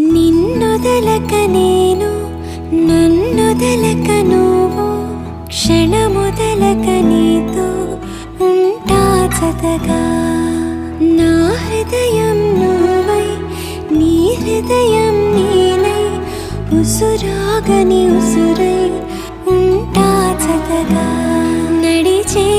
నిన్నొదలక నేను నన్నొదలక నువ్వు క్షణమొదలక నీతో ఉంటా జతగా నా హృదయం నువ్వై నీ హృదయం నేనై ఉసురాగని ఉసురై ఉంటా జతగా నడిచే